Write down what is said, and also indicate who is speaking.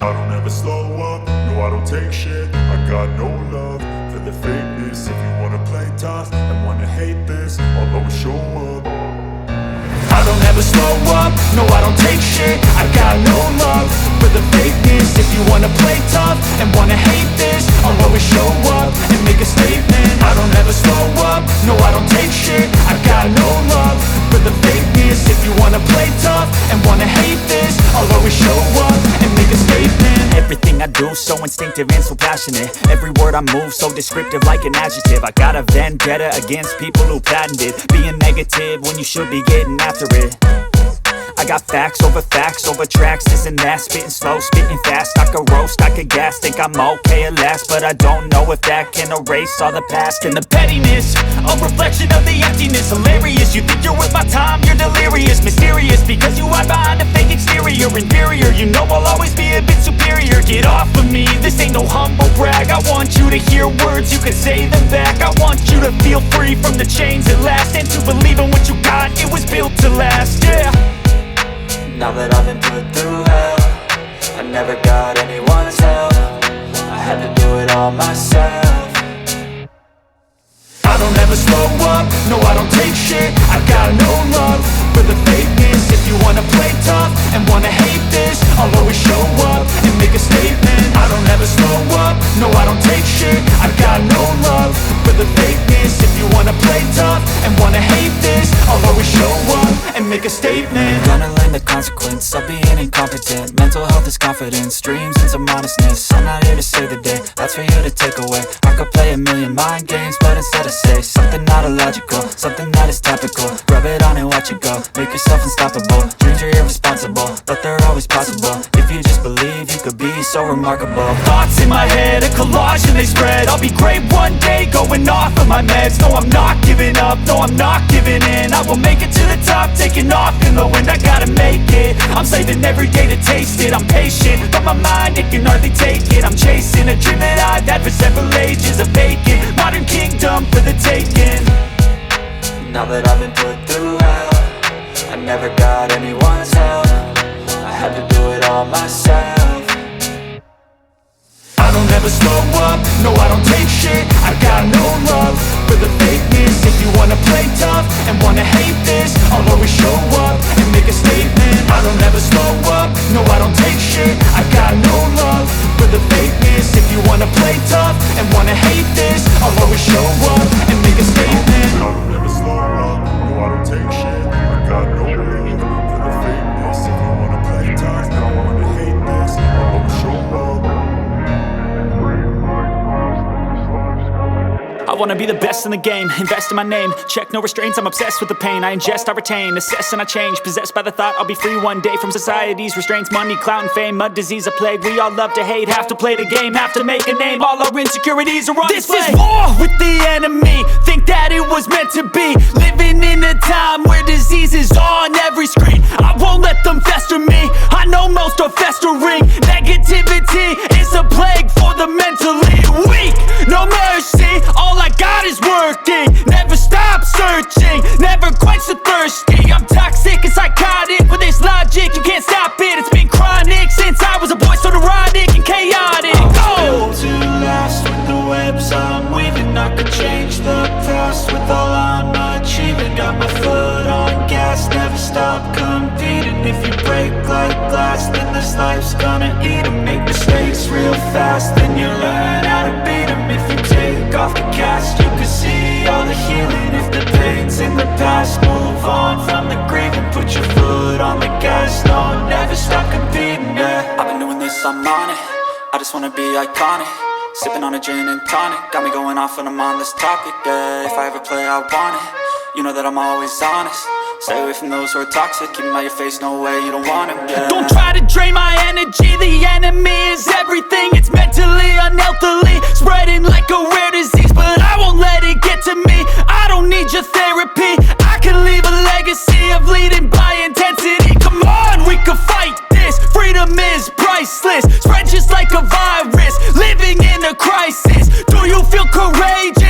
Speaker 1: I don't ever slow up, no I don't take shit. I got no love for the fakeness. If you wanna play tough and wanna hate this, I'll always show up.
Speaker 2: I don't ever slow up, no I don't take shit. I got no love for the fakeness. If you wanna play tough and wanna hate this, I'll always show up and make a statement. I don't ever slow up, no I don't take shit. I got no love for the fakeness. If you wanna play tough and wanna hate this, I'll always show up and make a statement.
Speaker 3: Everything I do so instinctive and so passionate. Every word I move so descriptive like an adjective. I got a vendetta against people who patented being negative when you should be getting after it. I got facts over tracks, this and that. Spitting slow, spitting fast. I could roast, I could gas. Think I'm okay at last, but I don't know if that can erase all the past. And the pettiness, a reflection of the emptiness. Hilarious, you think you're worth my time, you're delirious. Mysterious, because you hide behind a fake exterior. Inferior, you know I'll always be a bit superior. Get off of me, this ain't no humble brag. I want you to hear words, you can say them back. I want you to feel free from the chains at last, and to believe in what you got, it was built to last, yeah.
Speaker 4: Now that I've been put through hell, I never got anyone's help. I had to do it all myself.
Speaker 2: I don't ever slow up, no I don't take shit. I got no love for the fakeness. If you wanna play tough and wanna hate this, I'll always show up and make a statement. I don't ever slow up, no I don't take shit. I got no love for the fakeness. If you wanna play tough and wanna hate this, I'll always show up and make a statement.
Speaker 4: Gonna learn the consequence of being incompetent. Mental health is confidence, dreams and some honestness. I'm not here to save the day, that's for you to take away. I could play a million mind games, but instead I say something not illogical, something that is topical. Rub it on and watch it go, make yourself unstoppable. Dreams are irresponsible, but they're always possible. If you just believe, you could be so remarkable.
Speaker 2: Thoughts in my head, a collage and they spread. I'll be great one day, going off of my meds. No, I'm not giving up, no, I'm not giving in. I will make it to the top, taking off in the wind. I gotta make it, I'm saving every day to taste it. I'm patient, but my mind, it can hardly take it. I'm chasing a dream that I've had for several ages. A vacant, modern kingdom for the taking.
Speaker 4: Now that I've been put through hell, I never got anyone's help. I had to do it all myself.
Speaker 2: I don't ever slow up, no I don't take shit. I got no love for the fakeness. If you wanna play tough and wanna hate this, I'll always show up and make a statement. I don't ever slow up, no I don't take shit. I got no love for the fakeness. If you wanna play tough and wanna hate this, I'll always show up and make a statement.
Speaker 1: I don't ever slow up, no I don't take shit. I got no love for the fakeness. If you wanna play tough and wanna hate this, I'll always show up.
Speaker 3: I wanna be the best in the game, invest in my name. Check no restraints, I'm obsessed with the pain. I ingest, I retain, assess and I change. Possessed by the thought I'll be free one day from society's restraints. Money, clout and fame, mud, disease, a plague. We all love to hate, have to play the game, have to make a name. All our insecurities are on display. This is war with the enemy, think that it was meant to be. Living in a time where disease is on every screen. I won't let them fester me, I know most are festering. Negativity is a plague for the mentally weak. No mercy, all I got is working. Never stop searching, never quench the thirsty. I'm toxic and psychotic, with this logic you can't stop it. It's been chronic since I was a boy, so neurotic and chaotic.
Speaker 4: Built to last with the webs I'm weaving. I could change the past with all I'm achieving. Got my foot on gas, never stop competing. If you break like glass, then this life's gonna eat 'em. Make mistakes real fast, then you learn how to beat 'em. If you take off the cast, you can see all the healing. If the pain's in the past, move on from the grave and put your foot on the gas. No, never stop competing, yeah. I've been doing this, I'm on it. I just wanna be iconic. Sipping on a gin and tonic, got me going off when I'm on this topic, yeah. If I ever play, I want it. You know that I'm always honest. Stay away from those who are toxic. Keep 'em out your face, no way, you don't want 'em, yeah.
Speaker 3: Don't try to drain my energy, the enemy is everything. It's mentally, unhealthily, spreading like a rare disease. But I won't let it get to me, I don't need your therapy. I can leave a legacy of leading by intensity. Come on, we can fight this, freedom is priceless. Spread just like a virus, living in a crisis. Do you feel courageous?